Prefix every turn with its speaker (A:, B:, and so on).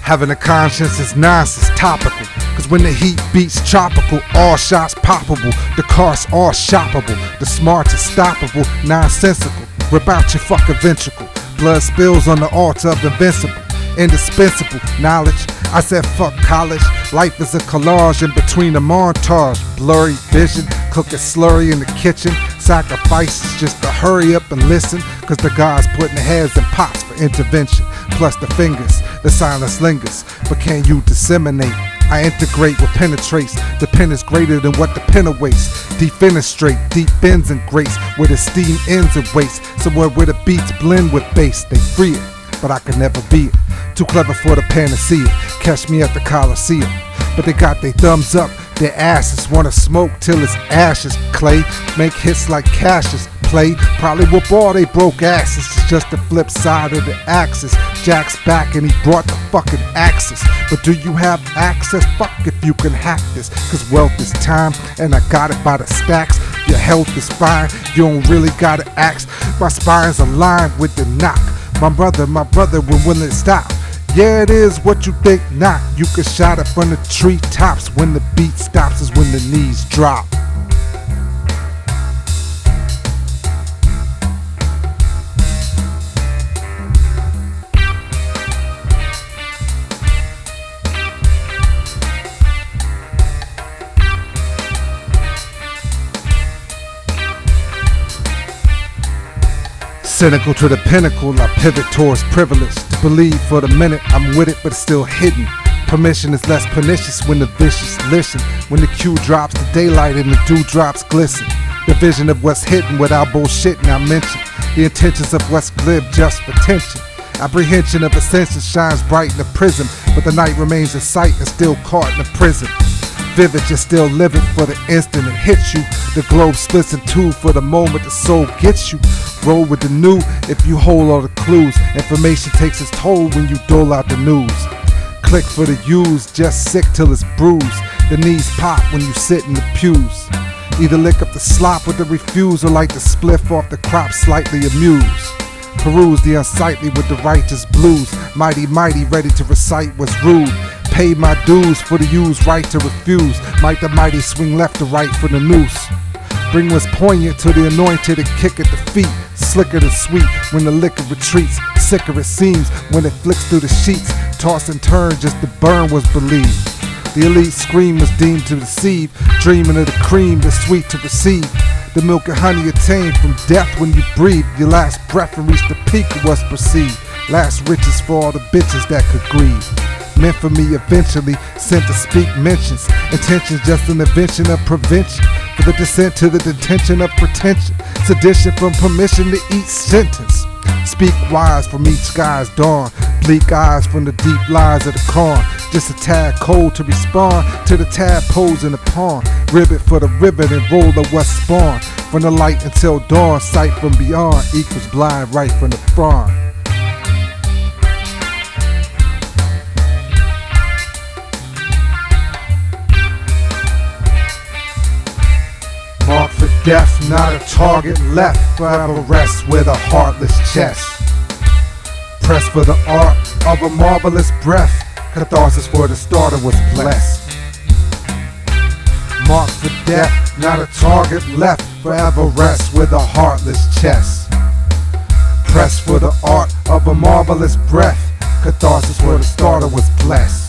A: Having a conscience is nonsense, topical. Cause when the heat beats tropical, all shots poppable. The cars all shoppable. The smarts is stoppable, nonsensical. Rip out your fucking ventricle. Blood spills on the altar of invincible. Indispensable knowledge. I said fuck college. Life is a collage in between a montage. Blurry vision, cooking slurry in the kitchen. Sacrifices just to hurry up and listen. Cause the gods putting their heads in pots for intervention. Plus the fingers, the silence lingers. But can you disseminate? I integrate what penetrates. The pen is greater than what the pen awaits. Defenestrate, deep bends and grace. Where the steam ends and waits. Somewhere where the beats blend with bass. They free it, but I can never be it. Too clever for the panacea. Catch me at the Coliseum. But they got their thumbs up, their asses. Wanna smoke till it's ashes. Clay, make hits like Cassius. Play, probably whoop all they broke asses. It's just the flip side of the axis. Jack's back and he brought the fucking axis. But do you have access? Fuck if you can hack this. Cause wealth is time and I got it by the stacks. Your health is fine, you don't really gotta ask. My spine's aligned with the knock. My brother, when will it stop? Yeah, it is what you think not. You can shout it from the treetops. When the beat stops is when the knees drop. Cynical to the pinnacle, I pivot towards privilege. To believe for the minute I'm with it, but it's still hidden. Permission is less pernicious when the vicious listen. When the cue drops, the daylight and the dewdrops glisten. The vision of what's hidden without bullshitting I mention. The intentions of what's glib just for tension. Apprehension of ascension shines bright in the prism, but the night remains in sight and still caught in the prison. Vivid, you're still living for the instant it hits you. The globe splits in two for the moment the soul gets you. Roll with the new if you hold all the clues. Information takes its toll when you dole out the news. Click for the use, just sick till it's bruised. The knees pop when you sit in the pews. Either lick up the slop with the refuse or light the spliff off the crop slightly amused. Peruse the unsightly with the righteous blues. Mighty, ready to recite what's rude. Pay my dues for the used right to refuse. Might the mighty swing left to right for the noose. Bring what's poignant to the anointed and kick at the feet. Slicker than sweet when the liquor retreats. Sicker it seems when it flicks through the sheets. Toss and turn just to burn was believed. The elite scream was deemed to deceive. Dreaming of the cream that's sweet to receive. The milk and honey attained from death when you breathe. Your last breath and reach the peak of what's perceived. Last riches for all the bitches that could grieve. Meant for me eventually, sent to speak mentions. Intentions just an invention of prevention. For the descent to the detention of pretension. Sedition from permission to each sentence. Speak wise from each sky's dawn. Bleak eyes from the deep lies of the corn. Just a tad cold to respond to the tadpoles in the pond. Ribbit for the ribbon and roll of what's spawned. From the light until dawn, sight from beyond equals blind right from the front. Marked for death, not a target left. Forever rest with a heartless chest. Press for the art of a marvelous breath. Catharsis for the starter was blessed. Marked for death, not a target left. Forever rest with a heartless chest. Press for the art of a marvelous breath. Catharsis for the starter was blessed.